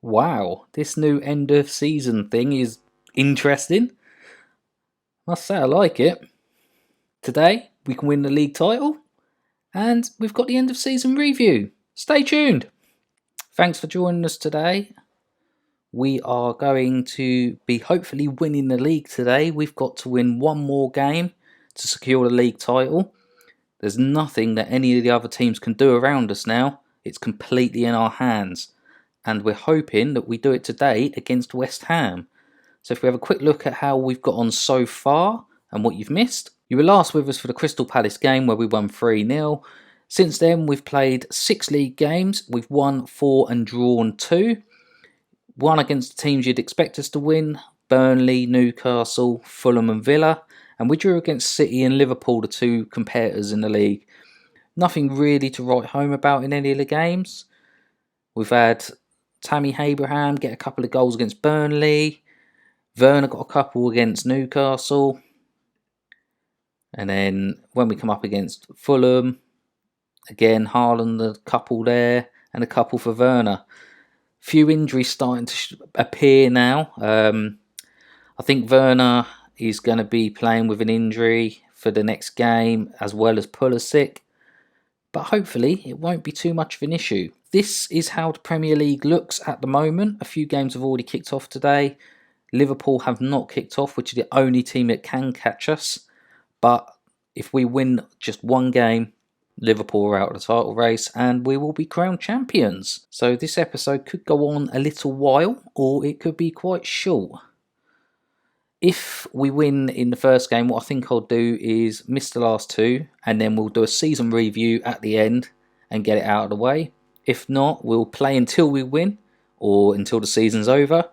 Wow, this new end of season thing is interesting. Must say I like it. Today, we can win the league title, and we've got the end of season review. Stay tuned. Thanks for joining us today. We are going to be hopefully winning the league today. We've got to win one more game to secure the league title. There's nothing that any of the other teams can do around us now. It's completely in our hands. And we're hoping that we do it today against West Ham. So if we have a quick look at how we've got on so far and what you've missed. You were last with us for the Crystal Palace game where we won 3-0. Since then we've played 6 league games. We've won 4 and drawn 2. One against the teams you'd expect us to win. Burnley, Newcastle, Fulham and Villa. And we drew against City and Liverpool, the 2 competitors in the league. Nothing really to write home about in any of the games. We've had Tammy Abraham get a couple of goals against Burnley. Werner got a couple against Newcastle. And then when we come up against Fulham, again, Haaland a couple there and a couple for Werner. Few injuries starting to appear now. I think Werner is going to be playing with an injury for the next game, as well as Pulisic. But hopefully it won't be too much of an issue. This is how the Premier League looks at the moment. A few games have already kicked off today. Liverpool have not kicked off, which is the only team that can catch us. But if we win just one game, Liverpool are out of the title race and we will be crowned champions. So this episode could go on a little while, or it could be quite short. If we win in the first game, what I think I'll do is miss the last 2, and then we'll do a season review at the end and get it out of the way. If not, we'll play until we win, or until the season's over,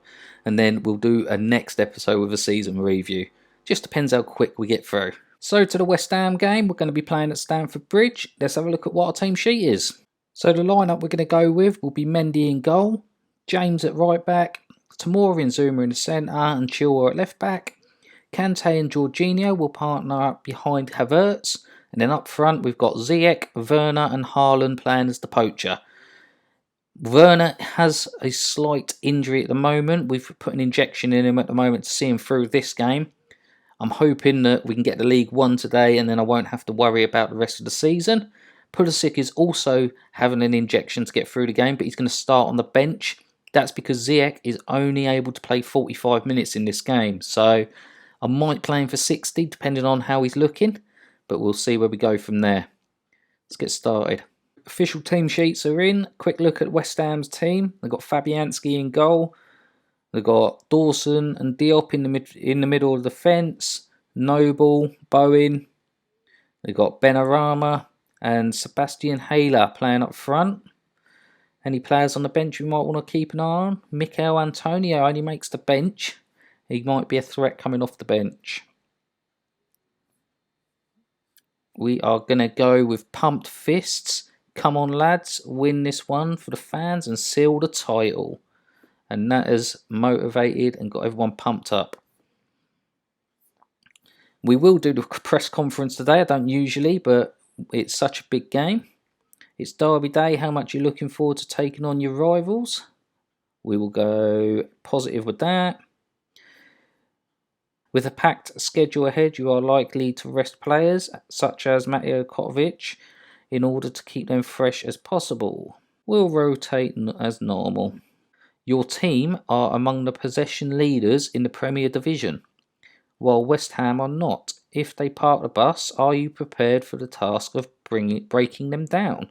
and then we'll do a next episode with a season review. Just depends how quick we get through. So to the West Ham game, we're going to be playing at Stamford Bridge. Let's have a look at what our team sheet is. So the lineup we're going to go with will be Mendy in goal, James at right back, Tamori and Zuma in the centre, and Chilwell at left back. Kante and Jorginho will partner up behind Havertz, and then up front we've got Ziyech, Werner and Haaland playing as the poacher. Werner has a slight injury at the moment. We've put an injection in him at the moment to see him through this game. I'm hoping that we can get the League One today and then I won't have to worry about the rest of the season. Pulisic is also having an injection to get through the game, but he's going to start on the bench. That's because Ziyech is only able to play 45 minutes in this game. So I might play him for 60 depending on how he's looking, but we'll see where we go from there. Let's get started. Official team sheets are in. Quick look at West Ham's team. They've got Fabianski in goal. They've got Dawson and Diop in the middle of the fence. Noble, Bowen. They've got Benarama and Sebastian Haller playing up front. Any players on the bench we might want to keep an eye on? Mikel Antonio only makes the bench. He might be a threat coming off the bench. We are going to go with pumped fists. Come on, lads, win this one for the fans and seal the title. And that has motivated and got everyone pumped up. We will do the press conference today. I don't usually, but it's such a big game. It's Derby Day. How much are you looking forward to taking on your rivals? We will go positive with that. With a packed schedule ahead, you are likely to rest players such as Mateo Kovacic in order to keep them fresh as possible. We'll rotate as normal. Your team are among the possession leaders in the Premier Division, while West Ham are not. If they park the bus, are you prepared for the task of breaking them down?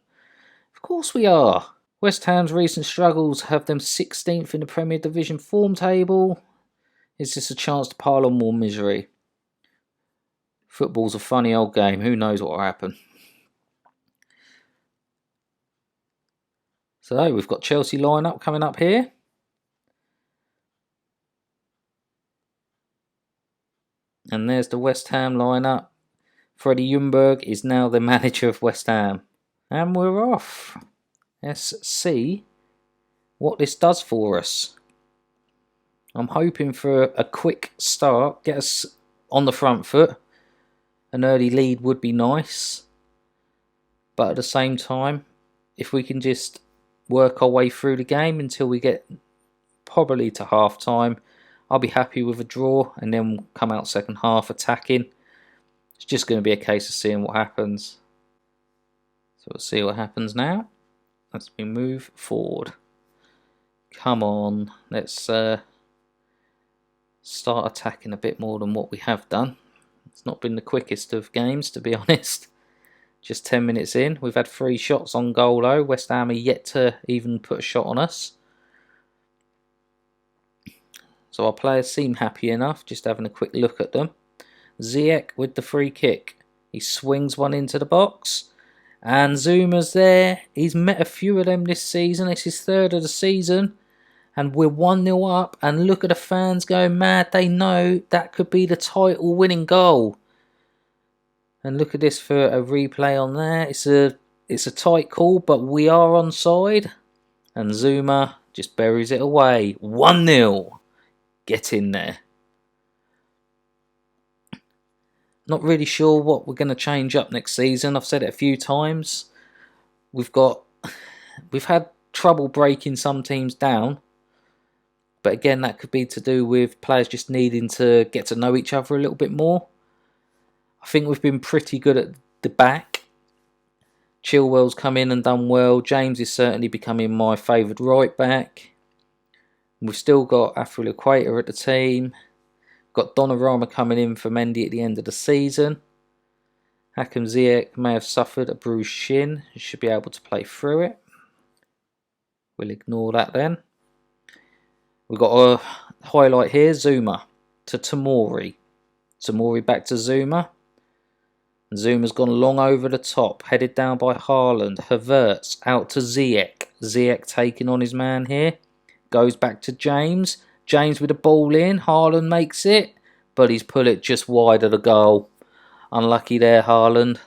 Of course we are. West Ham's recent struggles have them 16th in the Premier Division form table. Is this a chance to pile on more misery? Football's a funny old game. Who knows what will happen? So we've got Chelsea lineup coming up here. And there's the West Ham lineup. Freddie Ljungberg is now the manager of West Ham. And we're off. Let's see what this does for us. I'm hoping for a quick start. Get us on the front foot. An early lead would be nice. But at the same time, if we can just work our way through the game until we get probably to half time. I'll be happy with a draw and then we'll come out second half attacking. It's just going to be a case of seeing what happens. So we'll see what happens now as we move forward. Come on, let's start attacking a bit more than what we have done. It's not been the quickest of games, to be honest. Just 10 minutes in, we've had 3 shots on goal though. West Ham are yet to even put a shot on us. So our players seem happy enough, just having a quick look at them. Ziyech with the free kick. He swings one into the box. And Zuma's there. He's met a few of them this season. It's his 3rd of the season. And we're 1-0 up. And look at the fans going mad. They know that could be the title winning goal. And look at this for a replay on there. It's a tight call, but we are onside. And Zuma just buries it away. 1-0. Get in there. Not really sure what we're going to change up next season. I've said it a few times. We've had trouble breaking some teams down. But again, that could be to do with players just needing to get to know each other a little bit more. I think we've been pretty good at the back. Chilwell's come in and done well. James is certainly becoming my favoured right back. We've still got Afro-Equator at the team. Got Donnarumma coming in for Mendy at the end of the season. Hakim Ziyech may have suffered a bruised shin. He should be able to play through it. We'll ignore that then. We've got a highlight here. Zuma to Tomori. Tomori back to Zuma. Zuma's gone long over the top. Headed down by Haaland. Havertz out to Ziyech. Ziyech taking on his man here. Goes back to James. James with the ball in. Haaland makes it. But he's put it just wide of the goal. Unlucky there, Haaland.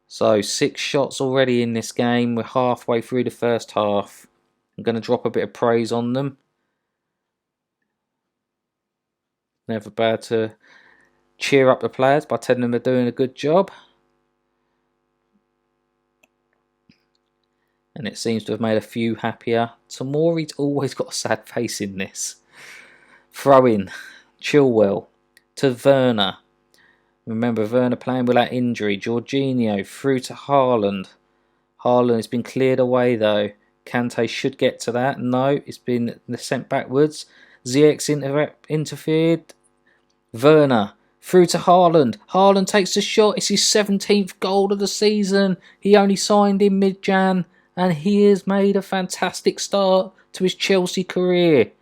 So 6 shots already in this game. We're halfway through the first half. I'm going to drop a bit of praise on them. Never bad to cheer up the players by telling them they're doing a good job. And it seems to have made a few happier. Tomori's always got a sad face in this. Throw in. Chilwell to Werner. Remember, Werner playing with that injury. Jorginho through to Haaland. Haaland has been cleared away though. Kante should get to that. No, it's been sent backwards. Ziyech's interfered. Werner through to Haaland. Haaland takes a shot. It's his 17th goal of the season. He only signed in mid-Jan. And he has made a fantastic start to his Chelsea career.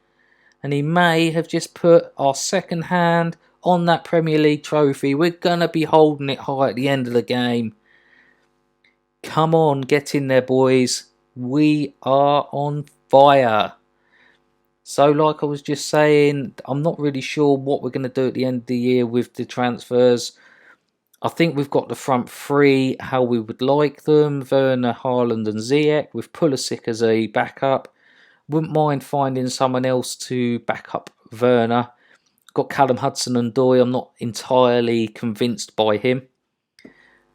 And he may have just put our second hand on that Premier League trophy. We're going to be holding it high at the end of the game. Come on, get in there, boys. We are on fire. So like I was just saying, I'm not really sure what we're going to do at the end of the year with the transfers. I think we've got the front 3 how we would like them. Werner, Haaland and Ziyech with Pulisic as a backup. Wouldn't mind finding someone else to back up Werner. Got Callum Hudson-Odoi. I'm not entirely convinced by him.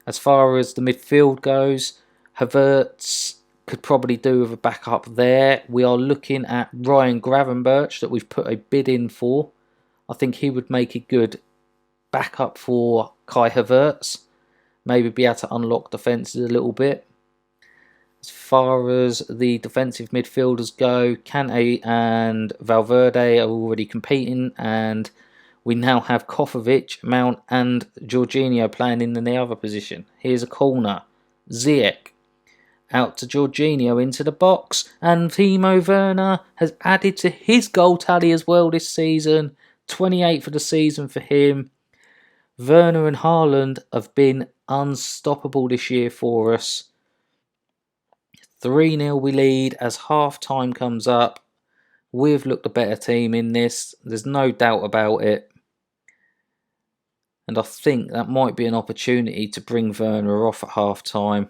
As far as the midfield goes, Havertz could probably do with a backup there. We are looking at Ryan Gravenberch that we've put a bid in for. I think he would make a good backup for Kai Havertz. Maybe be able to unlock defences a little bit. As far as the defensive midfielders go, Kante and Valverde are already competing, and we now have Kovacic, Mount and Jorginho playing in the other position. Here's a corner. Ziyech out to Jorginho into the box, and Timo Werner has added to his goal tally as well this season. 28 for the season for him. Werner and Haaland have been unstoppable this year for us. 3-0 we lead as half time comes up. We've looked a better team in this. There's no doubt about it. And I think that might be an opportunity to bring Werner off at half time.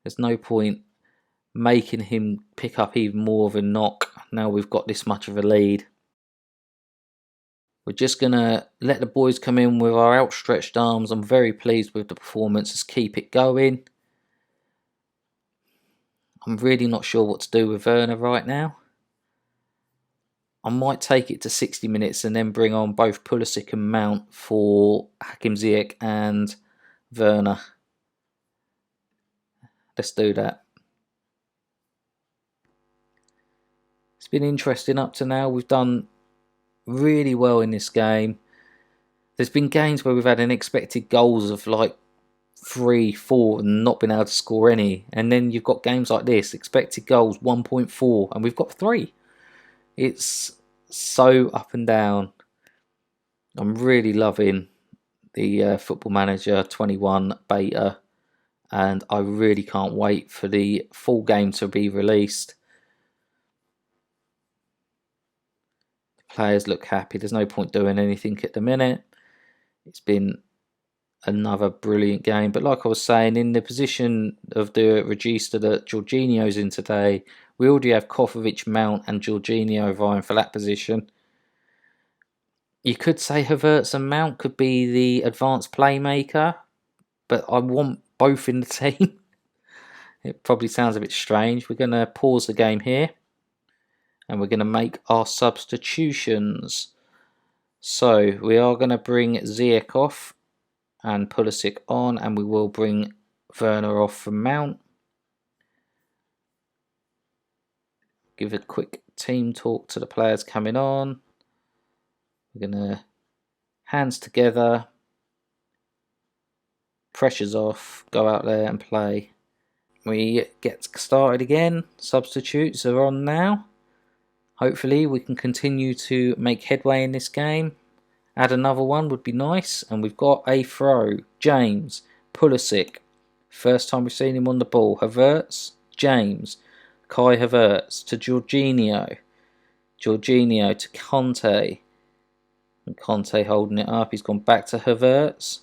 There's no point making him pick up even more of a knock now we've got this much of a lead. We're just going to let the boys come in with our outstretched arms. I'm very pleased with the performance. Let's keep it going. I'm really not sure what to do with Werner right now. I might take it to 60 minutes and then bring on both Pulisic and Mount for Hakim Ziyech and Werner. Let's do that. It's been interesting up to now. We've done really well in this game. There's been games where we've had unexpected goals of like 3, 4 and not been able to score any. And then you've got games like this, expected goals 1.4 and we've got 3. It's so up and down. I'm really loving the Football Manager 21 beta, and I really can't wait for the full game to be released. The players look happy. There's no point doing anything at the minute. It's been another brilliant game, but like I was saying, in the position of the register that Jorginho's in today, we already have Kovacic, Mount and Jorginho vying for that position. You could say Havertz and Mount could be the advanced playmaker, but I want both in the team. It probably sounds a bit strange. We're going to pause the game here and we're going to make our substitutions. So we are going to bring Ziyech off and Pulisic on, and we will bring Werner off from Mount. Give a quick team talk to the players coming on. We're going to hands together, pressure's off, go out there and play. We get started again. Substitutes are on now. Hopefully we can continue to make headway in this game. Add another one would be nice. And we've got a throw. James, Pulisic. First time we've seen him on the ball. Havertz, James, Kai Havertz to Jorginho. Jorginho to Conte. And Conte holding it up. He's gone back to Havertz.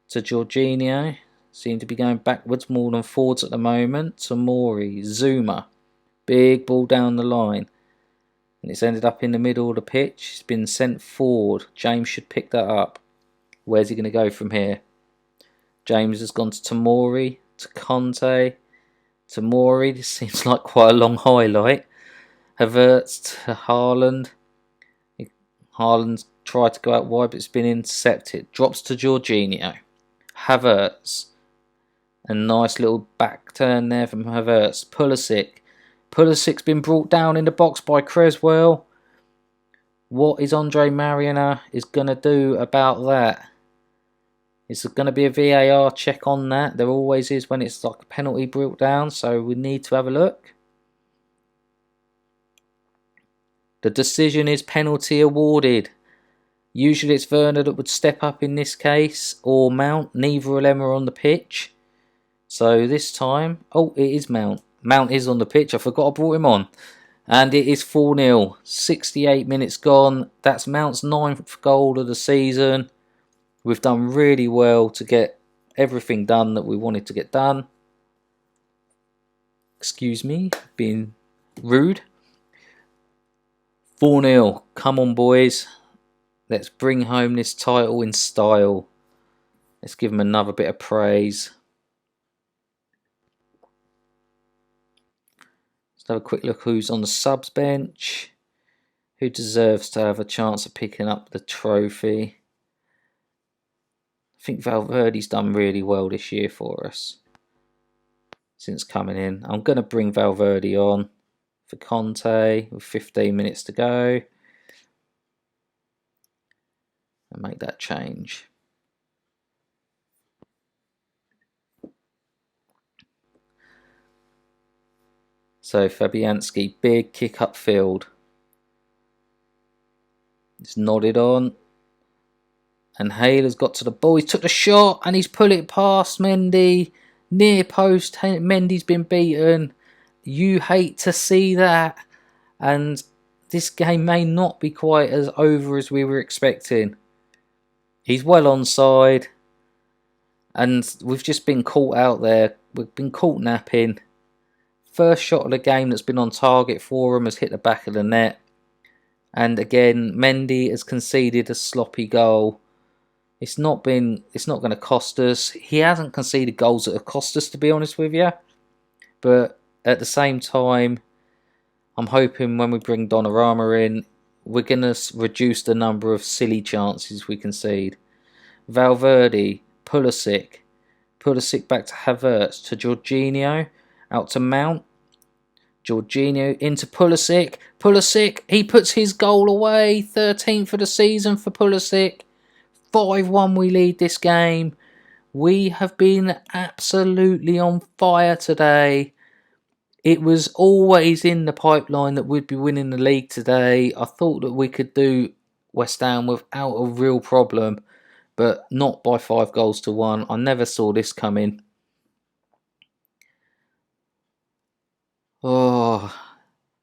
To Jorginho. Seem to be going backwards more than forwards at the moment. Tomori, Zuma. Big ball down the line. And it's ended up in the middle of the pitch. It's been sent forward. James should pick that up. Where's he going to go from here? James has gone to Tomori, to Conte. Tomori, this seems like quite a long highlight. Havertz to Haaland. Haaland's tried to go out wide, but it's been intercepted. Drops to Jorginho. Havertz. A nice little back turn there from Havertz. Pulisic. Pulisic's been brought down in the box by Creswell. What is Andre Mariana is going to do about that? Is there going to be a VAR check on that? There always is when it's like a penalty brought down, so we need to have a look. The decision is penalty awarded. Usually it's Werner that would step up in this case, or Mount. Neither of them are on the pitch. So this time, oh, it is Mount. Mount is on the pitch. I forgot I brought him on. And it is 4-0. 68 minutes gone. That's Mount's 9th goal of the season. We've done really well to get everything done that we wanted to get done. Excuse me, being rude. 4-0. Come on, boys. Let's bring home this title in style. Let's give them another bit of praise. Let's have a quick look who's on the subs bench. Who deserves to have a chance of picking up the trophy. I think Valverde's done really well this year for us. Since coming in. I'm going to bring Valverde on for Conte with 15 minutes to go. And make that change. So Fabianski, big kick upfield. It's nodded on. And Hale has got to the ball. He took the shot and he's put it past Mendy. Near post. Mendy's been beaten. You hate to see that. And this game may not be quite as over as we were expecting. He's well onside. And we've just been caught out there. We've been caught napping. First shot of the game that's been on target for him has hit the back of the net. And again, Mendy has conceded a sloppy goal. It's not going to cost us. He hasn't conceded goals that have cost us, to be honest with you. But at the same time, I'm hoping when we bring Donnarumma in, we're going to reduce the number of silly chances we concede. Valverde, Pulisic back to Havertz, to Jorginho, out to Mount, Jorginho into Pulisic, he puts his goal away, 13th of the season for Pulisic, 5-1 we lead this game. We have been absolutely on fire today. It was always in the pipeline that we'd be winning the league today. I thought that we could do West Ham without a real problem, but not by 5-1. I never saw this coming. Oh,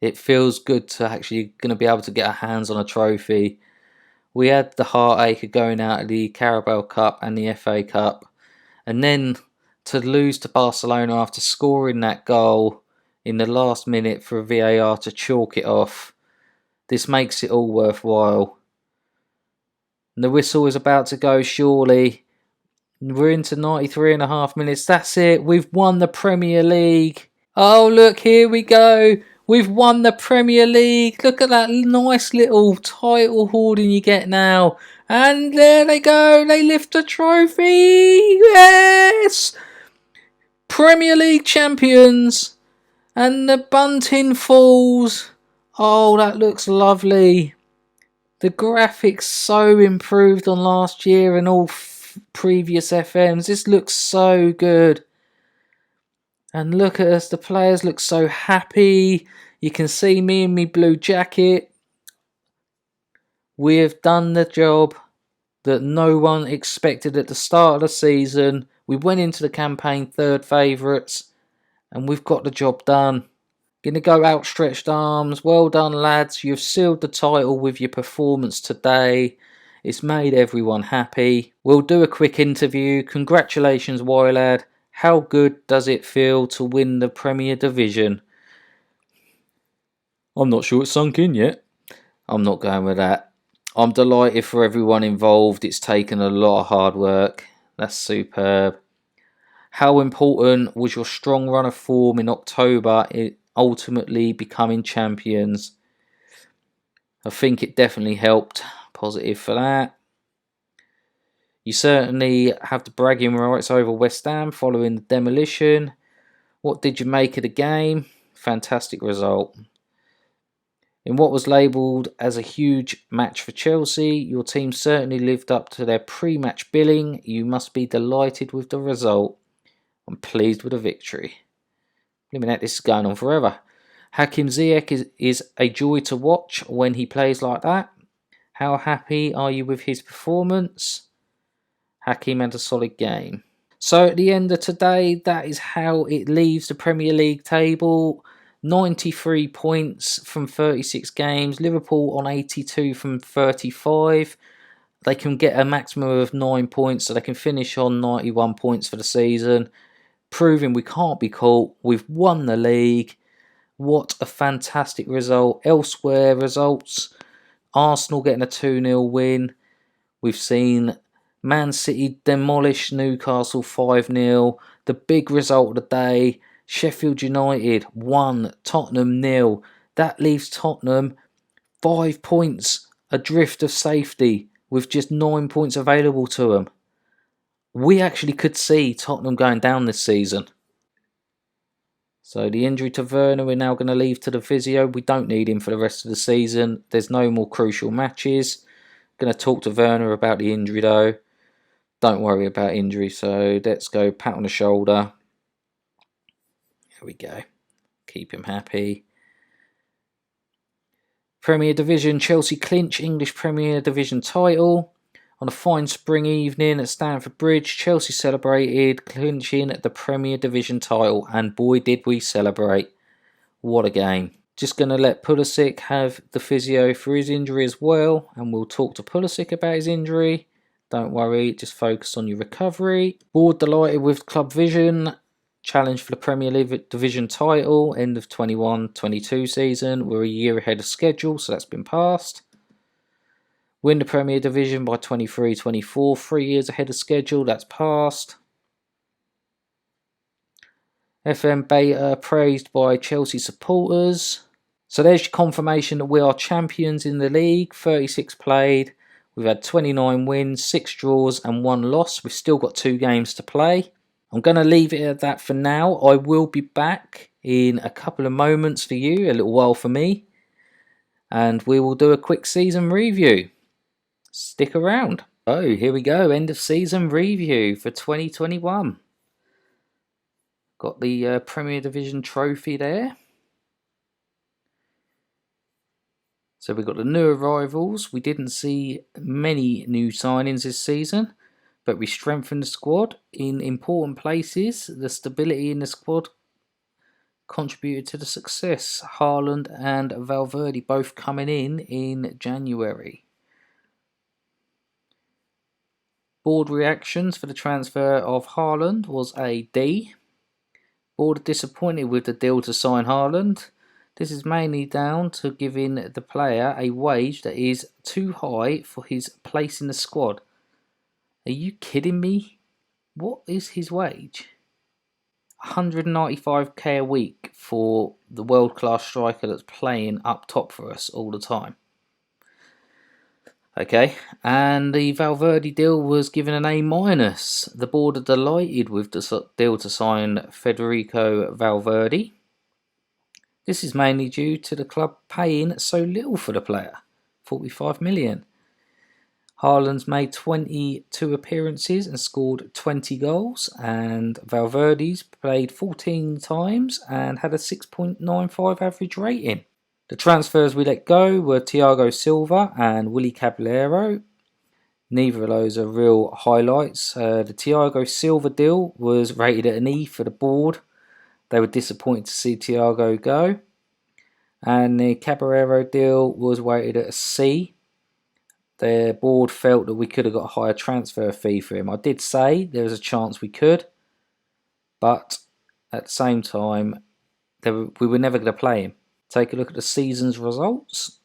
it feels good to actually going to be able to get our hands on a trophy. We had the heartache of going out of the Carabao Cup and the FA Cup, and then to lose to Barcelona after scoring that goal in the last minute for VAR to chalk it off. This makes it all worthwhile. And the whistle is about to go, surely. We're into 93.5 minutes. That's it. We've won the Premier League. Oh, look, here we go. We've won the Premier League. Look at that nice little title hoarding you get now. And there they go. They lift the trophy. Yes! Premier League champions. And the bunting falls. Oh, that looks lovely. The graphics so improved on last year and all previous FMs. This looks so good. And look at us, the players look so happy. You can see me in my blue jacket. We have done the job that no one expected at the start of the season. We went into the campaign third favourites, and we've got the job done. Gonna go outstretched arms. Well done, lads. You've sealed the title with your performance today. It's made everyone happy. We'll do a quick interview. Congratulations, Ylad. How good does it feel to win the Premier Division? I'm not sure it's sunk in yet. I'm not going with that. I'm delighted for everyone involved. It's taken a lot of hard work. That's superb. How important was your strong run of form in October in ultimately becoming champions? I think it definitely helped. Positive for that. You certainly have the bragging rights over West Ham following the demolition. What did you make of the game? Fantastic result. In what was labelled as a huge match for Chelsea, your team certainly lived up to their pre-match billing. You must be delighted with the result. I'm pleased with the victory. This is going on forever. Hakim Ziyech is a joy to watch when he plays like that. How happy are you with his performance? Hakim had a solid game. So at the end of today, that is how it leaves the Premier League table. 93 points from 36 games. Liverpool on 82 from 35. They can get a maximum of 9 points, so they can finish on 91 points for the season. Proving we can't be caught. We've won the league. What a fantastic result. Elsewhere results. Arsenal getting a 2-0 win. We've seen Man City demolish Newcastle 5-0. The big result of the day, Sheffield United 1, Tottenham 0. That leaves Tottenham 5 points adrift of safety with just 9 points available to them. We actually could see Tottenham going down this season. So the injury to Werner we're now going to leave to the physio. We don't need him for the rest of the season. There's no more crucial matches. Going to talk to Werner about the injury though. Don't worry about injury, so let's go pat on the shoulder. There we go. Keep him happy. Premier Division, Chelsea clinch English Premier Division title. On a fine spring evening at Stamford Bridge, Chelsea celebrated clinching the Premier Division title, and boy did we celebrate. What a game. Just going to let Pulisic have the physio for his injury as well, and we'll talk to Pulisic about his injury. Don't worry, just focus on your recovery. Board delighted with Club Vision. Challenge for the Premier League Division title, end of 21-22 season. We're a year ahead of schedule, so that's been passed. Win the Premier Division by 23-24, 3 years ahead of schedule, that's passed. FM beta praised by Chelsea supporters. So there's your confirmation that we are champions in the league. 36 played. We've had 29 wins, 6 draws and 1 loss. We've still got 2 games to play. I'm going to leave it at that for now. I will be back in a couple of moments for you, a little while for me. And we will do a quick season review. Stick around. Oh, here we go. End of season review for 2021. Got the Premier Division trophy there. So we've got the new arrivals. We didn't see many new signings this season, but we strengthened the squad in important places. The stability in the squad contributed to the success. Haaland and Valverde both coming in January. Board reactions for the transfer of Haaland was a D. Board are disappointed with the deal to sign Haaland. This is mainly down to giving the player a wage that is too high for his place in the squad. Are you kidding me? What is his wage? 195k a week for the world-class striker that's playing up top for us all the time. Okay, and the Valverde deal was given an A-. The board are delighted with the deal to sign Federico Valverde. This is mainly due to the club paying so little for the player, 45 million. Haaland's made 22 appearances and scored 20 goals, and Valverde's played 14 times and had a 6.95 average rating. The transfers we let go were Thiago Silva and Willy Caballero. Neither of those are real highlights. The Thiago Silva deal was rated at an E for the board. They were disappointed to see Thiago go. And the Caballero deal was rated at a C. The board felt that we could have got a higher transfer fee for him. I did say there was a chance we could, but at the same time, we were never going to play him. Take a look at the season's results.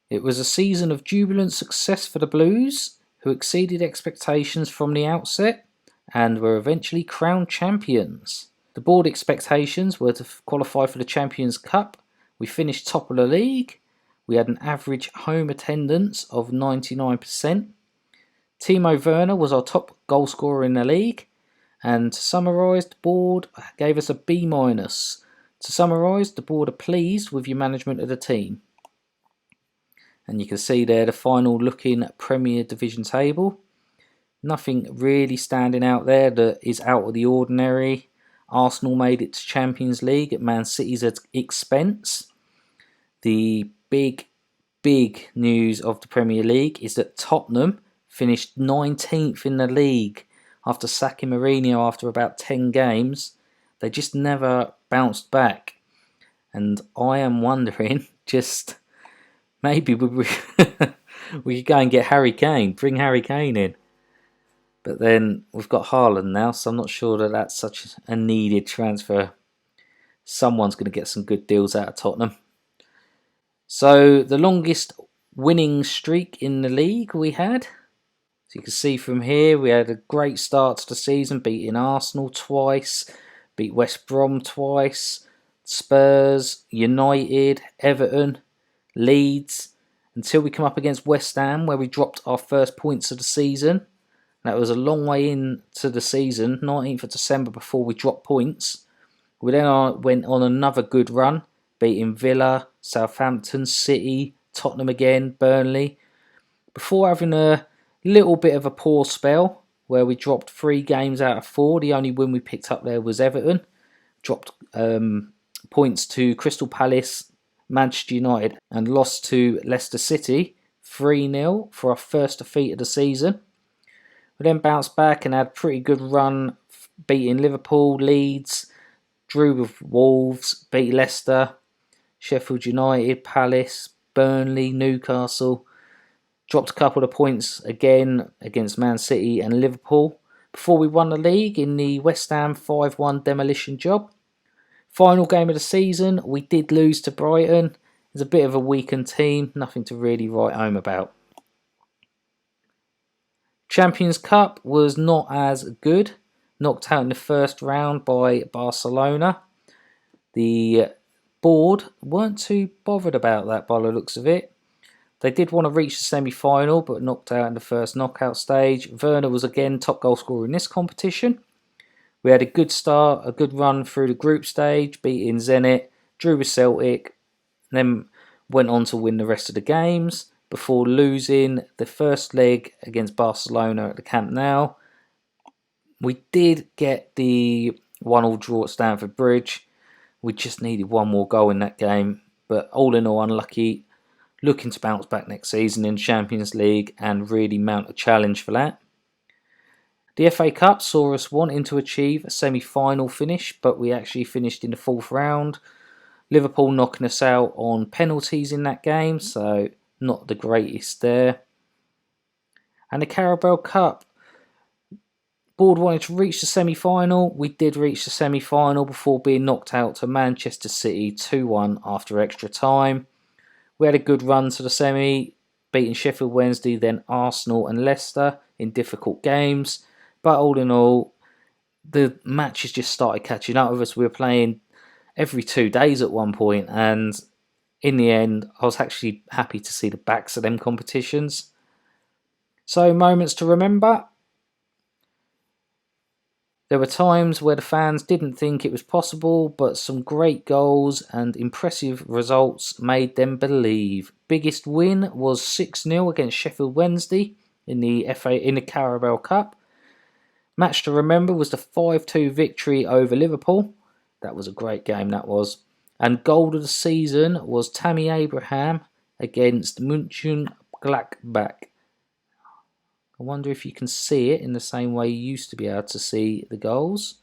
It was a season of jubilant success for the Blues, who exceeded expectations from the outset and were eventually crowned champions. The board expectations were to qualify for the Champions Cup. We finished top of the league. We had an average home attendance of 99%. Timo Werner was our top goal scorer in the league. And to summarise, the board gave us a B-. To summarise, the board are pleased with your management of the team. And you can see there the final looking Premier Division table. Nothing really standing out there that is out of the ordinary. Arsenal made it to Champions League at Man City's expense. The big news of the Premier League is that Tottenham finished 19th in the league. After sacking Mourinho after about 10 games, they just never bounced back. And I am wondering, just maybe we could go and get Harry Kane, bring Harry Kane in. But then we've got Haaland now, so I'm not sure that that's such a needed transfer. Someone's going to get some good deals out of Tottenham. So the longest winning streak in the league we had. So you can see from here, we had a great start to the season, beating Arsenal twice, beat West Brom twice, Spurs, United, Everton, Leeds, until we come up against West Ham, where we dropped our first points of the season. That was a long way into the season, 19th of December, before we dropped points. We then went on another good run, beating Villa, Southampton, City, Tottenham again, Burnley, before having a little bit of a poor spell where we dropped 3 games out of 4. The only win we picked up there was Everton. Dropped points to Crystal Palace, Manchester United, and lost to Leicester City 3-0 for our first defeat of the season. We then bounced back and had a pretty good run, beating Liverpool, Leeds, drew with Wolves, beat Leicester, Sheffield United, Palace, Burnley, Newcastle. Dropped a couple of points again against Man City and Liverpool before we won the league in the West Ham 5-1 demolition job. Final game of the season, we did lose to Brighton. It's a bit of a weakened team, nothing to really write home about. Champions Cup was not as good. knocked out in the first round by Barcelona. The board weren't too bothered about that by the looks of it. They did want to reach the semi-final, but knocked out in the first knockout stage. Werner was again top goal scorer in this competition. We had a good start, a good run through the group stage, beating Zenit, drew with Celtic, then went on to win the rest of the games before losing the first leg against Barcelona at the Camp Nou. We did get the 1-1 draw at Stamford Bridge. We just needed one more goal in that game, but all in all unlucky. Looking to bounce back next season in Champions League and really mount a challenge for that. The FA Cup saw us wanting to achieve a semi-final finish, but we actually finished in the fourth round. Liverpool knocking us out on penalties in that game, so not the greatest there. And the Carabao Cup, board wanted to reach the semi-final. We did reach the semi-final before being knocked out to Manchester City 2-1 after extra time. We had a good run to the semi, beating Sheffield Wednesday, then Arsenal and Leicester in difficult games. But all in all, the matches just started catching up with us. We were playing every 2 days at one point, and in the end, I was actually happy to see the backs of them competitions. So, moments to remember. There were times where the fans didn't think it was possible, but some great goals and impressive results made them believe. Biggest win was 6-0 against Sheffield Wednesday in the Carabao Cup. Match to remember was the 5-2 victory over Liverpool. That was a great game, that was. And goal of the season was Tammy Abraham against Mönchengladbach. I wonder if you can see it in the same way you used to be able to see the goals.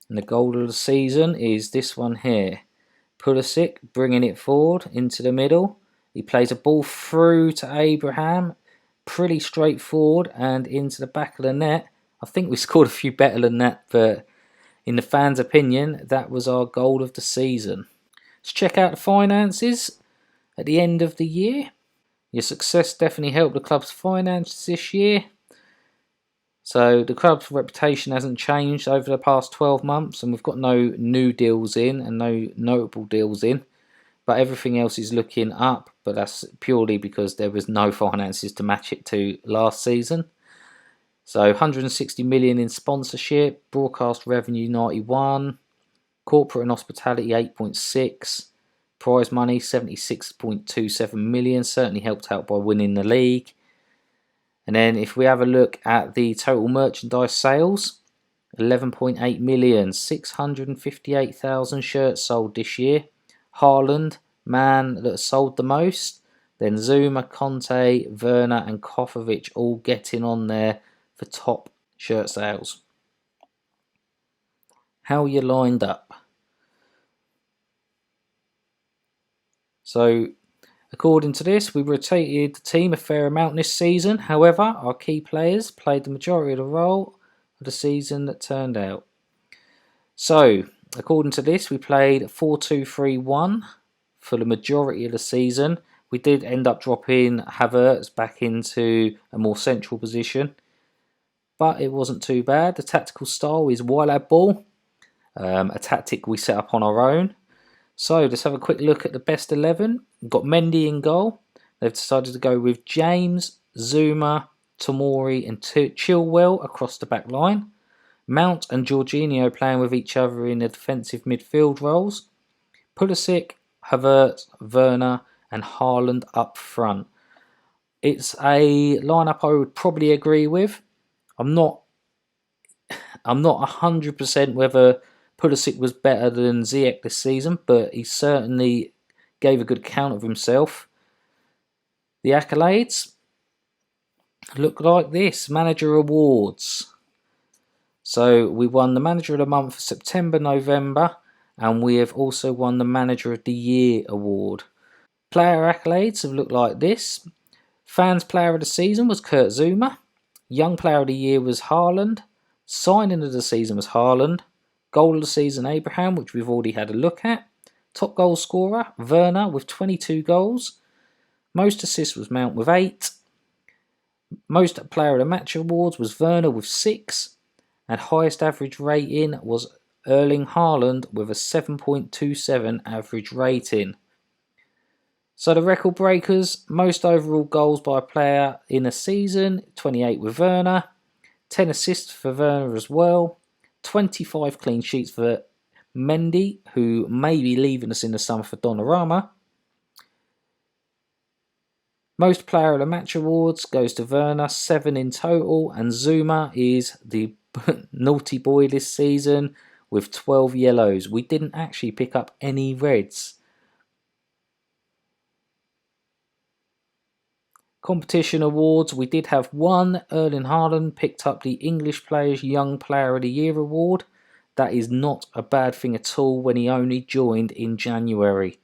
And the goal of the season is this one here. Pulisic bringing it forward into the middle. He plays a ball through to Abraham. Pretty straightforward and into the back of the net. I think we scored a few better than that, but in the fans' opinion, that was our goal of the season. Let's check out the finances at the end of the year. Your success definitely helped the club's finances this year. So the club's reputation hasn't changed over the past 12 months, and we've got no new deals in and no notable deals in. But everything else is looking up, but that's purely because there was no finances to match it to last season. So 160 million in sponsorship, broadcast revenue 91, corporate and hospitality 8.6, prize money 76.27 million, certainly helped out by winning the league. And then if we have a look at the total merchandise sales, 11.8 million, 658,000 shirts sold this year. Haaland, man that sold the most. Then Zuma, Conte, Werner and Kovacic all getting on there for top shirt sales. How you lined up? So, according to this, we rotated the team a fair amount this season. However, our key players played the majority of the role of the season that turned out. So, according to this, we played 4-2-3-1 for the majority of the season. We did end up dropping Havertz back into a more central position, but it wasn't too bad. The tactical style is YLad ball, a tactic we set up on our own. So let's have a quick look at the best 11. We've got Mendy in goal. They've decided to go with James, Zuma, Tomori and Chilwell across the back line. Mount and Jorginho playing with each other in the defensive midfield roles. Pulisic, Havertz, Werner and Haaland up front. It's a lineup I would probably agree with. I'm not 100% whether Pulisic was better than Ziyech this season, but he certainly gave a good account of himself. The accolades look like this. Manager awards. So we won the Manager of the Month for September, November, and we have also won the Manager of the Year award. Player accolades have looked like this. Fans Player of the Season was Kurt Zuma. Young Player of the Year was Haaland. Signing of the Season was Haaland. Goal of the Season Abraham, which we've already had a look at. Top goal scorer Werner with 22 goals. Most assists was Mount with 8. Most Player of the Match awards was Werner with 6. And highest average rating was Erling Haaland with a 7.27 average rating. So the record breakers, most overall goals by a player in a season, 28 with Werner, 10 assists for Werner as well, 25 clean sheets for Mendy, who may be leaving us in the summer for Donnarumma. Most player of the match awards goes to Werner, 7 in total, and Zuma is the naughty boy this season with 12 yellows. We didn't actually pick up any reds. Competition awards, we did have one. Erling Haaland picked up the English Players Young Player of the Year award. That is not a bad thing at all when he only joined in January.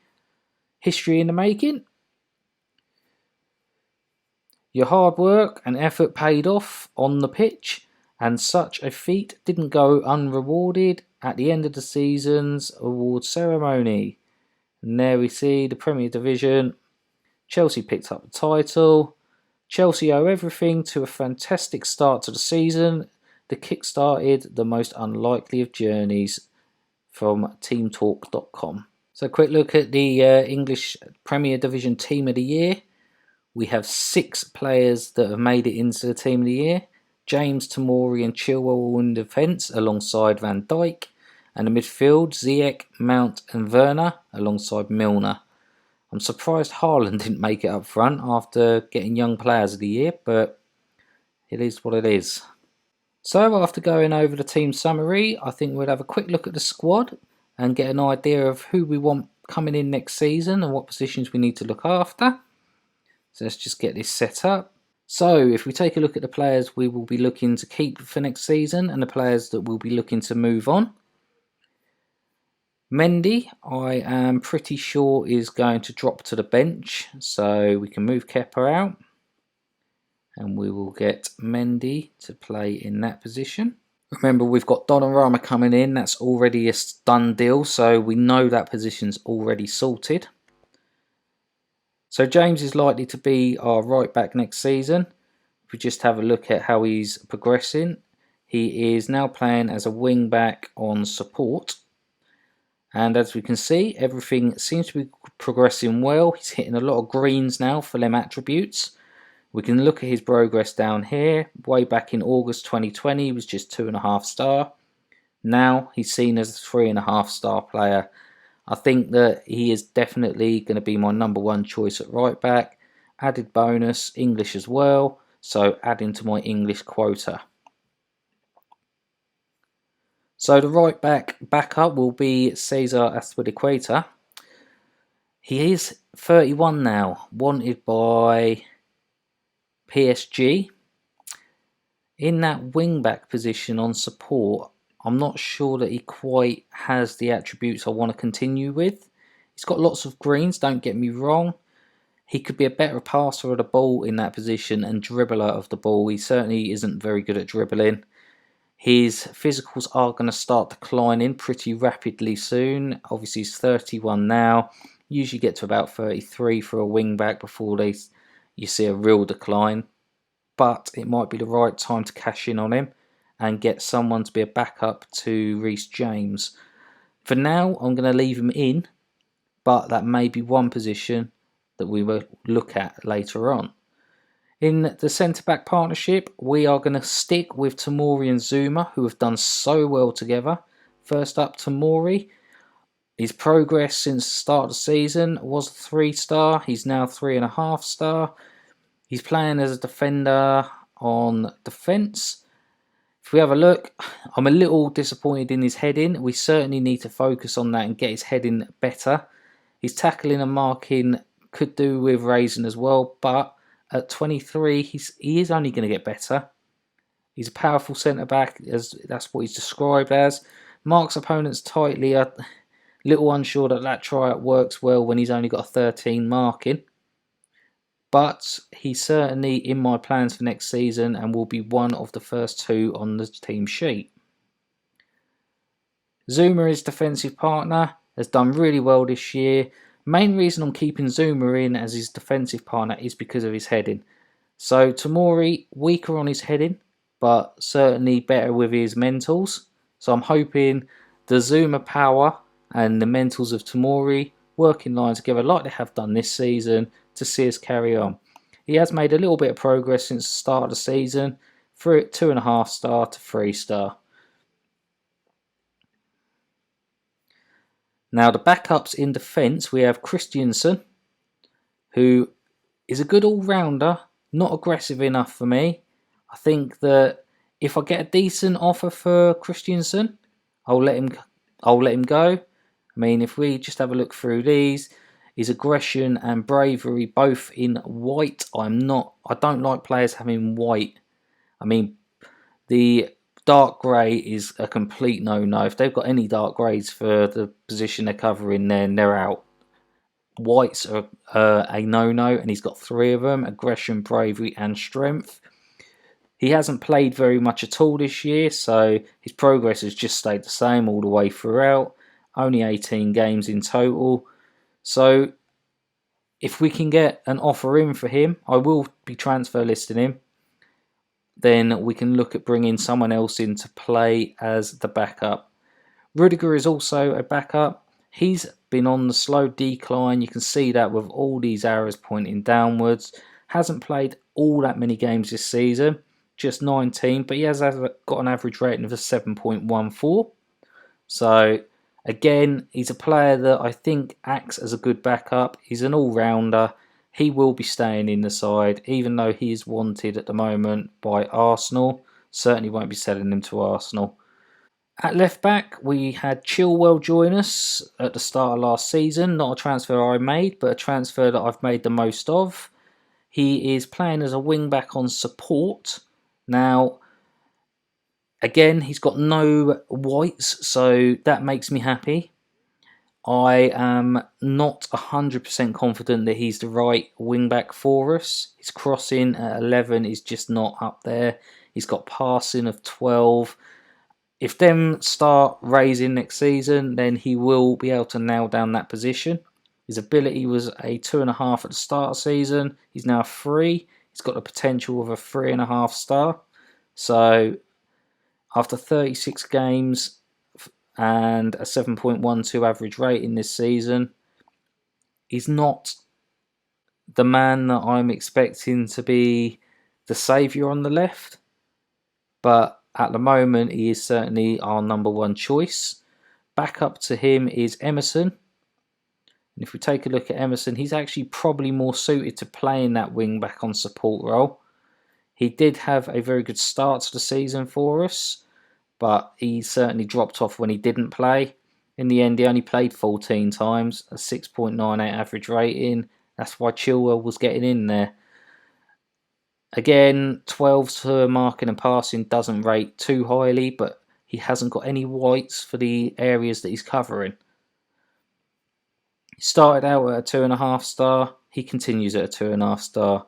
History in the making. Your hard work and effort paid off on the pitch, and such a feat didn't go unrewarded at the end of the season's award ceremony. And there we see the Premier Division. Chelsea picked up the title. Chelsea owe everything to a fantastic start to the season that kick-started the most unlikely of journeys from teamtalk.com. So a quick look at the English Premier Division Team of the Year. We have 6 players that have made it into the Team of the Year. James, Tomori and Chilwell in defence alongside Van Dijk. And the midfield, Ziyech, Mount and Werner alongside Milner. I'm surprised Haaland didn't make it up front after getting Young Players of the Year, but it is what it is. So after going over the team summary, I think we'll have a quick look at the squad and get an idea of who we want coming in next season and what positions we need to look after. So let's just get this set up. So if we take a look at the players we will be looking to keep for next season and the players that we'll be looking to move on. Mendy, I am pretty sure is going to drop to the bench, so we can move Kepa out and we will get Mendy to play in that position. Remember, we've got Donnarumma coming in, that's already a done deal, so we know that position's already sorted. So James is likely to be our right back next season. If we just have a look at how he's progressing, he is now playing as a wing back on support. And as we can see, everything seems to be progressing well. He's hitting a lot of greens now for them attributes. We can look at his progress down here. Way back in August 2020, he was just 2.5 star. Now he's seen as a 3.5 star player. I think that he is definitely going to be my number 1 choice at right back. Added bonus, English as well. So adding to my English quota. So the right back backup will be Cesar Azpilicueta. He is 31 now, wanted by PSG. In that wing back position on support, I'm not sure that he quite has the attributes I want to continue with. He's got lots of greens, don't get me wrong. He could be a better passer of the ball in that position and dribbler of the ball. He certainly isn't very good at dribbling. His physicals are going to start declining pretty rapidly soon. Obviously he's 31 now. Usually get to about 33 for a wing back before you see a real decline. But it might be the right time to cash in on him and get someone to be a backup to Reece James. For now, I'm going to leave him in, but that may be one position that we will look at later on. In the centre-back partnership, we are going to stick with Tomori and Zuma, who have done so well together. First up, Tomori. His progress since the start of the season was 3 star. He's now 3.5 star. He's playing as a defender on defence. If we have a look, I'm a little disappointed in his heading. We certainly need to focus on that and get his heading better. His tackling and marking could do with raising as well, but at 23, he is only going to get better. He's a powerful centre-back, as that's what he's described as. Marks opponents tightly. A little unsure that tryout works well when he's only got a 13 marking. But he's certainly in my plans for next season and will be one of the first 2 on the team sheet. Zuma, his defensive partner, has done really well this year. Main reason I'm keeping Zuma in as his defensive partner is because of his heading. So Tomori, weaker on his heading, but certainly better with his mentals. So I'm hoping the Zuma power and the mentals of Tomori work in line together like they have done this season to see us carry on. He has made a little bit of progress since the start of the season, through 2.5 star to 3 star. Now the backups in defence, we have Christiansen, who is a good all-rounder, not aggressive enough for me. I think that if I get a decent offer for Christiansen, I'll let him go. I mean, if we just have a look through these, his aggression and bravery both in white. I don't like players having white. I mean, the dark grey is a complete no-no. If they've got any dark greys for the position they're covering, then they're out. Whites are a no-no, and he's got 3 of them: aggression, bravery, and strength. He hasn't played very much at all this year, so his progress has just stayed the same all the way throughout. Only 18 games in total. So if we can get an offer in for him, I will be transfer listing him. Then we can look at bringing someone else in to play as the backup. Rudiger is also a backup. He's been on the slow decline. You can see that with all these arrows pointing downwards. Hasn't played all that many games this season, just 19, but he has got an average rating of a 7.14. So again, he's a player that I think acts as a good backup. He's an all-rounder. He will be staying in the side, even though he is wanted at the moment by Arsenal. Certainly won't be selling him to Arsenal. At left back, we had Chilwell join us at the start of last season. Not a transfer I made, but a transfer that I've made the most of. He is playing as a wing back on support. Now, again, he's got no whites, so that makes me happy. I am not 100% confident that he's the right wing back for us. His crossing at 11 is just not up there. He's got passing of 12. If them start raising next season, then he will be able to nail down that position. His ability was a 2.5 at the start of the season. He's now 3. He's got the potential of a 3.5 star. So after 36 games and a 7.12 average rating this season, he's not the man that I'm expecting to be the saviour on the left. But at the moment, he is certainly our number one choice. Back up to him is Emerson. And if we take a look at Emerson, he's actually probably more suited to playing that wing back on support role. He did have a very good start to the season for us, but he certainly dropped off when he didn't play. In the end, he only played 14 times, a 6.98 average rating. That's why Chilwell was getting in there. Again, 12 to marking and passing doesn't rate too highly, but he hasn't got any whites for the areas that he's covering. He started out at a 2.5 star. He continues at a 2.5 star.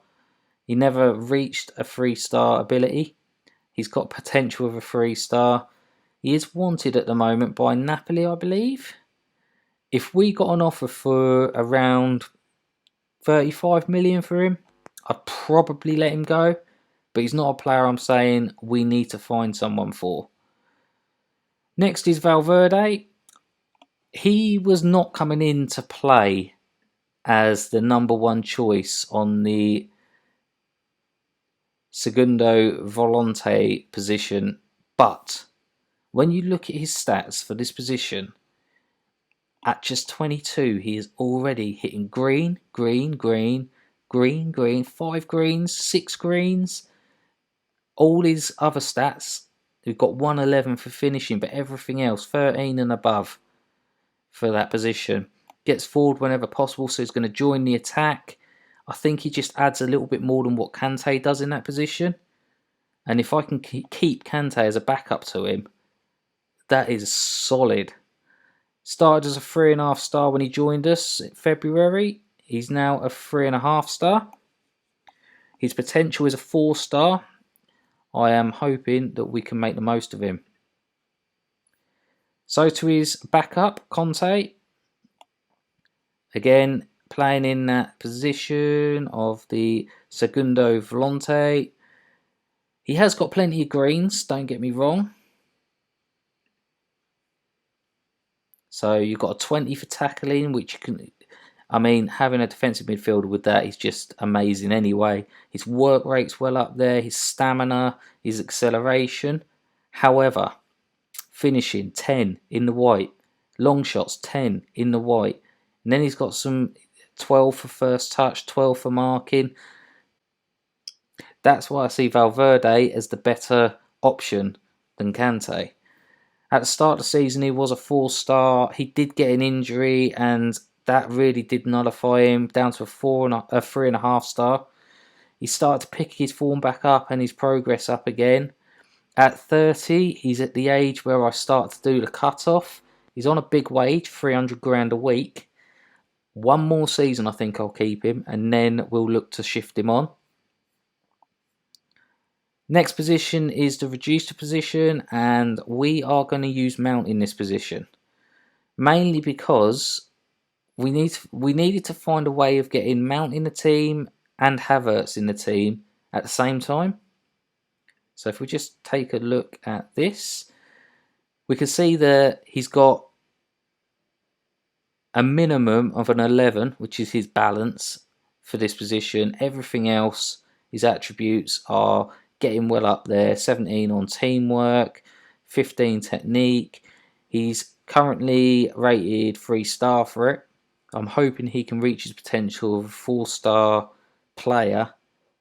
He never reached a 3-star ability. He's got potential of a 3-star. He is wanted at the moment by Napoli, I believe. If we got an offer for around 35 million for him, I'd probably let him go. But he's not a player I'm saying we need to find someone for. Next is Valverde. He was not coming in to play as the number one choice on the Segundo Volante position, but when you look at his stats for this position, at just 22, he is already hitting green, green, green, green, green, 5 greens, 6 greens. All his other stats, we've got 111 for finishing, but everything else, 13 and above for that position. Gets forward whenever possible, so he's going to join the attack. I think he just adds a little bit more than what Kante does in that position. And if I can keep Kante as a backup to him, that is solid. Started as a 3.5 star when he joined us in February. He's now a 3.5 star. His potential is a 4 star. I am hoping that we can make the most of him. So to his backup, Conte. Again, playing in that position of the Segundo Volante. He has got plenty of greens, don't get me wrong. So you've got a 20 for tackling, which you can... I mean, having a defensive midfielder with that is just amazing anyway. His work rate's well up there, his stamina, his acceleration. However, finishing 10 in the white, long shots 10 in the white. And then he's got some 12 for first touch, 12 for marking. That's why I see Valverde as the better option than Kante. At the start of the season, he was a 4-star. He did get an injury, and that really did nullify him down to a 3.5 star. He started to pick his form back up and his progress up again. At 30, he's at the age where I start to do the cut-off. He's on a big wage, 300 grand a week. One more season, I think I'll keep him, and then we'll look to shift him on. Next position is the reducer position, and we are going to use Mount in this position. Mainly because we needed to find a way of getting Mount in the team and Havertz in the team at the same time. So if we just take a look at this, we can see that he's got a minimum of an 11, which is his balance for this position. Everything else, his attributes are getting well up there. 17 on teamwork, 15 technique. He's currently rated 3-star for it. I'm hoping he can reach his potential of a 4-star player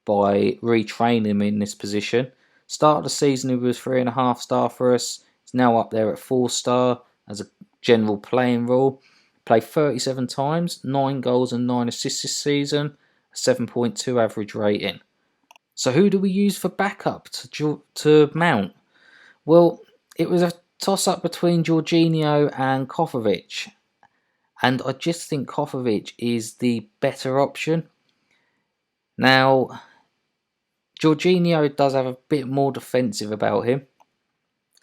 by retraining him in this position. Start of the season, he was 3.5 star for us. He's now up there at 4-star as a general playing rule. Played 37 times, 9 goals and 9 assists this season, a 7.2 average rating. So who do we use for backup to Mount? Well, it was a toss-up between Jorginho and Kovacic. And I just think Kovacic is the better option. Now, Jorginho does have a bit more defensive about him.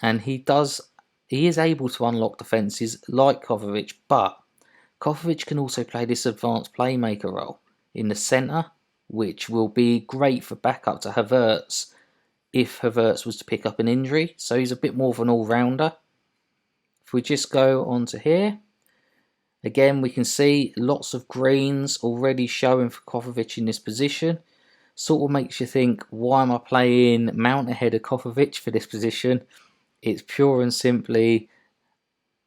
And he is able to unlock defences like Kovacic, but Kovacic can also play this advanced playmaker role in the centre, which will be great for backup to Havertz if Havertz was to pick up an injury. So he's a bit more of an all-rounder. If we just go on to here, again we can see lots of greens already showing for Kovacic in this position. Sort of makes you think, why am I playing Mount ahead of Kovacic for this position? It's pure and simply,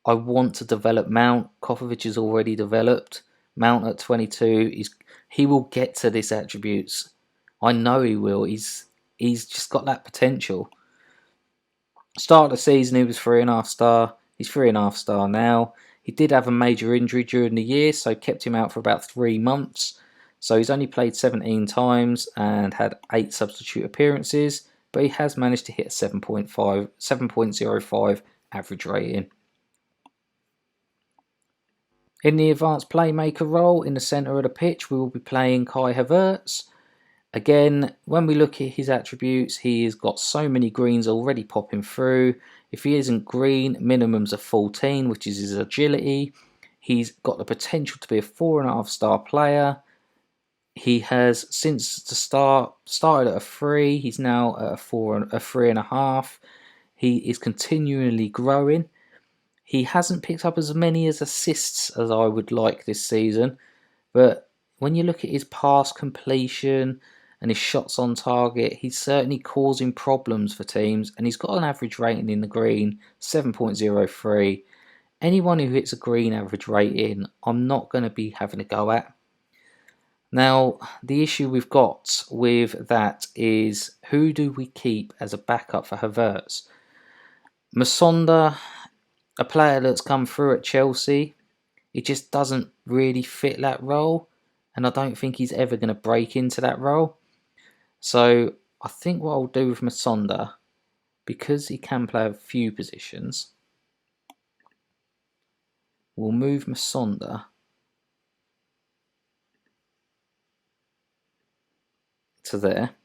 I want to develop Mount. Kovacic is already developed. Mount at 22, he will get to these attributes. I know he will. He's just got that potential. Start of the season, he was 3.5 star. He's 3.5 star now. He did have a major injury during the year, so kept him out for about 3 months. So he's only played 17 times and had 8 substitute appearances, but he has managed to hit a 7.05 average rating. In the advanced playmaker role in the centre of the pitch, we will be playing Kai Havertz. Again, when we look at his attributes, he has got so many greens already popping through. If he isn't green, minimums of 14, which is his agility. He's got the potential to be a 4.5 star player. He has, since the start, started at a 3. He's now at a 3.5. He is continually growing. He hasn't picked up as many as assists as I would like this season, but when you look at his pass completion and his shots on target, he's certainly causing problems for teams, and he's got an average rating in the green, 7.03. Anyone who hits a green average rating, I'm not going to be having a go at. Now, the issue we've got with that is, who do we keep as a backup for Havertz? Masonda, a player that's come through at Chelsea, he just doesn't really fit that role, and I don't think he's ever going to break into that role. So I think what I'll do with Masonda, because he can play a few positions, we'll move Masonda to there,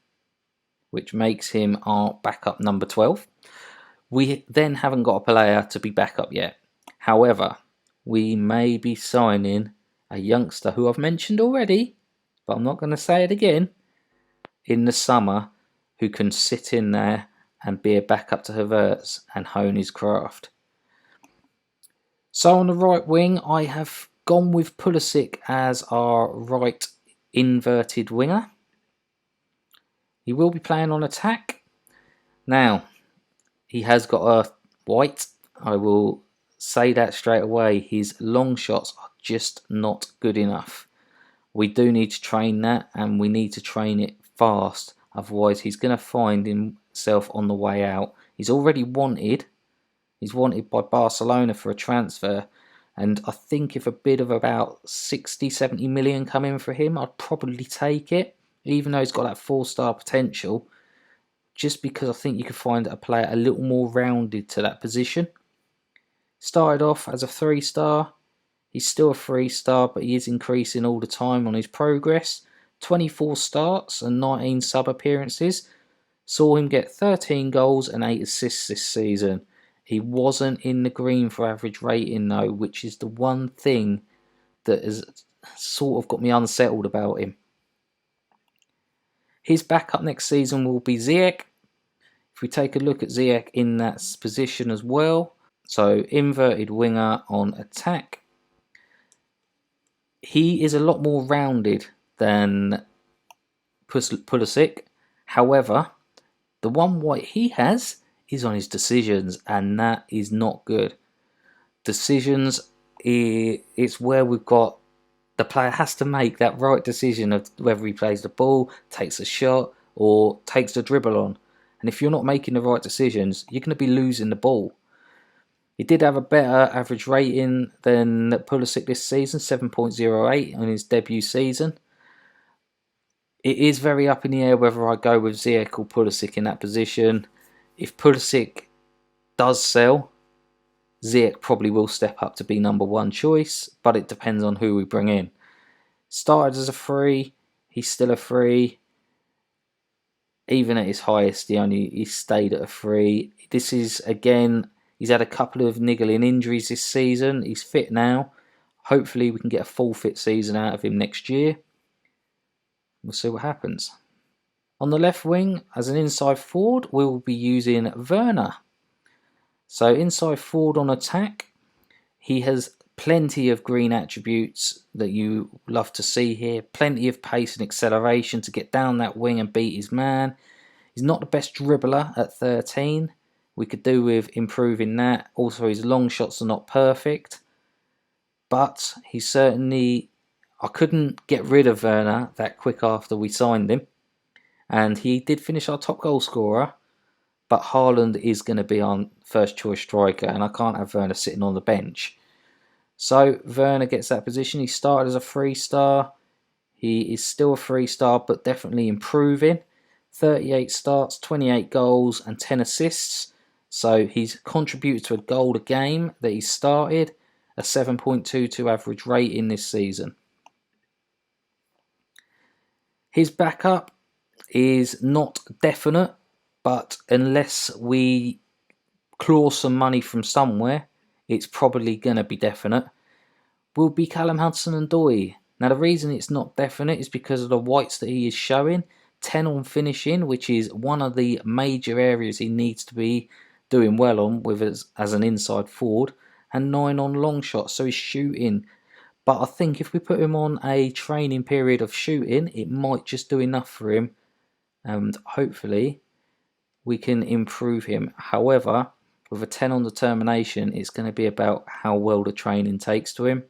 which makes him our backup number 12. We then haven't got a player to be backup yet. However, we may be signing a youngster who I've mentioned already, but I'm not going to say it again, in the summer, who can sit in there and be a backup to Havertz and hone his craft. So on the right wing, I have gone with Pulisic as our right inverted winger. He will be playing on attack. Now, he has got a white. I will say that straight away. His long shots are just not good enough. We do need to train that, and we need to train it fast. Otherwise, he's going to find himself on the way out. He's already wanted. He's wanted by Barcelona for a transfer. And I think if a bid of about 60, 70 million come in for him, I'd probably take it. Even though he's got that 4-star potential. Just because I think you could find a player a little more rounded to that position. Started off as a 3-star. He's still a 3-star, but he is increasing all the time on his progress. 24 starts and 19 sub-appearances. Saw him get 13 goals and 8 assists this season. He wasn't in the green for average rating though, which is the one thing that has sort of got me unsettled about him. His backup next season will be Ziyech. If we take a look at Ziyech in that position as well, so inverted winger on attack, he is a lot more rounded than Pulisic. However, the one white he has is on his decisions, and that is not good. Decisions, it's where we've got the player has to make that right decision of whether he plays the ball, takes a shot, or takes the dribble on. And if you're not making the right decisions, you're going to be losing the ball. He did have a better average rating than Pulisic this season, 7.08 on his debut season. It is very up in the air whether I go with Ziyech or Pulisic in that position. If Pulisic does sell, Ziyech probably will step up to be number 1 choice, but it depends on who we bring in. Started as a 3, he's still a 3. Even at his highest, he stayed at a 3. This is, again, he's had a couple of niggling injuries this season. He's fit now. Hopefully we can get a full fit season out of him next year. We'll see what happens. On the left wing, as an inside forward, we will be using Werner. So inside forward on attack, he has plenty of green attributes that you love to see here. Plenty of pace and acceleration to get down that wing and beat his man. He's not the best dribbler at 13. We could do with improving that. Also, his long shots are not perfect. But he's certainly... I couldn't get rid of Werner that quick after we signed him. And he did finish our top goal scorer. But Haaland is going to be our first choice striker, and I can't have Werner sitting on the bench. So Werner gets that position. He started as a 3-star. He is still a 3-star, but definitely improving. 38 starts, 28 goals, and 10 assists. So he's contributed to a goal a game that he started. A 7.22 average rating this season. His backup is not definite. But unless we claw some money from somewhere, it's probably going to be definite. Will be Callum Hudson-Odoi. Now the reason it's not definite is because of the whites that he is showing. 10 on finishing, which is one of the major areas he needs to be doing well on with as an inside forward. And 9 on long shots, so he's shooting. But I think if we put him on a training period of shooting, it might just do enough for him. And hopefully we can improve him. However, with a 10 on determination, it's going to be about how well the training takes to him.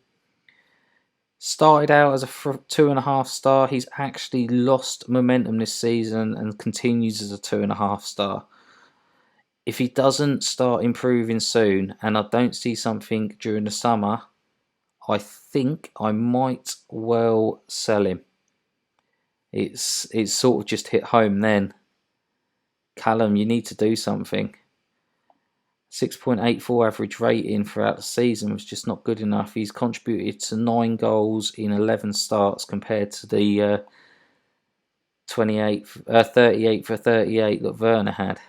Started out as a 2.5 star. He's actually lost momentum this season and continues as a 2.5 star. If he doesn't start improving soon, and I don't see something during the summer, I think I might well sell him. It's sort of just hit home then. Callum, you need to do something. 6.84 average rating throughout the season was just not good enough. He's contributed to 9 goals in 11 starts compared to the 38 for 38 that Werner had.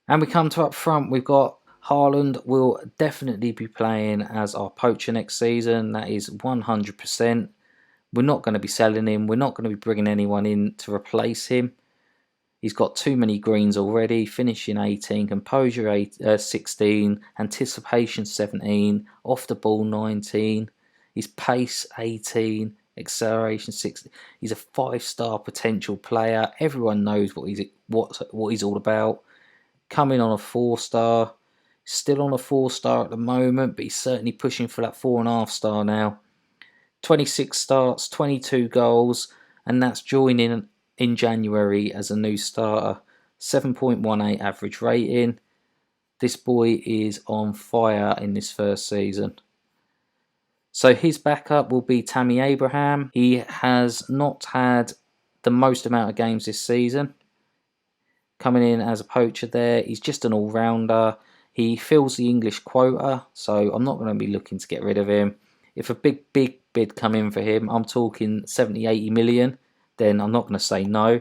And we come to up front, we've got Haaland will definitely be playing as our poacher next season. That is 100%. We're not going to be selling him. We're not going to be bringing anyone in to replace him. He's got too many greens already. Finishing 18, composure 16, anticipation 17, off the ball 19. His pace 18, acceleration 16. He's a 5-star potential player. Everyone knows what he's all about. Coming on a 4-star. Still on a 4-star at the moment, but he's certainly pushing for that 4.5-star now. 26 starts, 22 goals, and that's joining in January as a new starter. 7.18 average rating. This boy is on fire in this first season. So his backup will be Tammy Abraham. He has not had the most amount of games this season. Coming in as a poacher there, he's just an all-rounder. He fills the English quota, so I'm not going to be looking to get rid of him. If a big bid come in for him, I'm talking 70-80 million, then I'm not going to say no,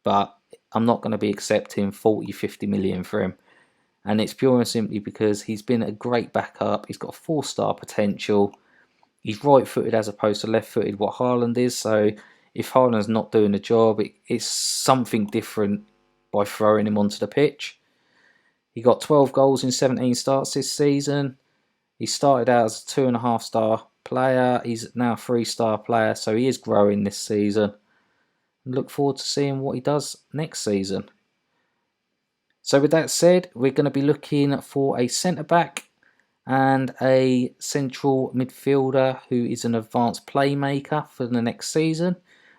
but I'm not going to be accepting 40-50 million for him. And it's pure and simply because he's been a great backup. He's got 4-star potential. He's right-footed as opposed to left-footed, what Haaland is. So if Haaland's not doing the job, it's something different by throwing him onto the pitch. He got 12 goals in 17 starts this season. He started out as a 2.5-star player. He's now a 3-star player, so he is growing this season. Look forward to seeing what he does next season. So with that said, we're going to be looking for a centre-back and a central midfielder who is an advanced playmaker for the next season.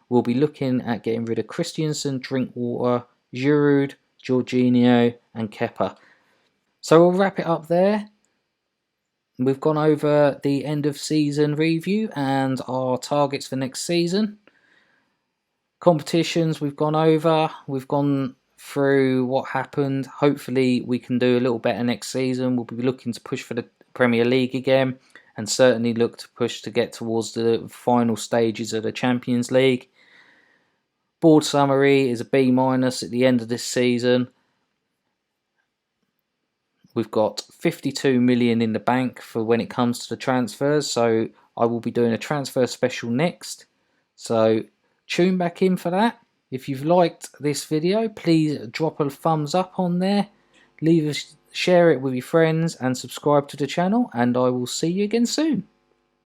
We'll be looking at getting rid of Christensen, Drinkwater, Giroud, Jorginho and Kepa. So we'll wrap it up there. We've gone over the end of season review and our targets for next season. Competitions we've gone over. We've gone through what happened. Hopefully we can do a little better next season. We'll be looking to push for the Premier League again and certainly look to push to get towards the final stages of the Champions League. Board summary is a B- at the end of this season. We've got 52 million in the bank for when it comes to the transfers, so I will be doing a transfer special next. So tune back in for that. If you've liked this video, please drop a thumbs up on there, share it with your friends and subscribe to the channel, and I will see you again soon.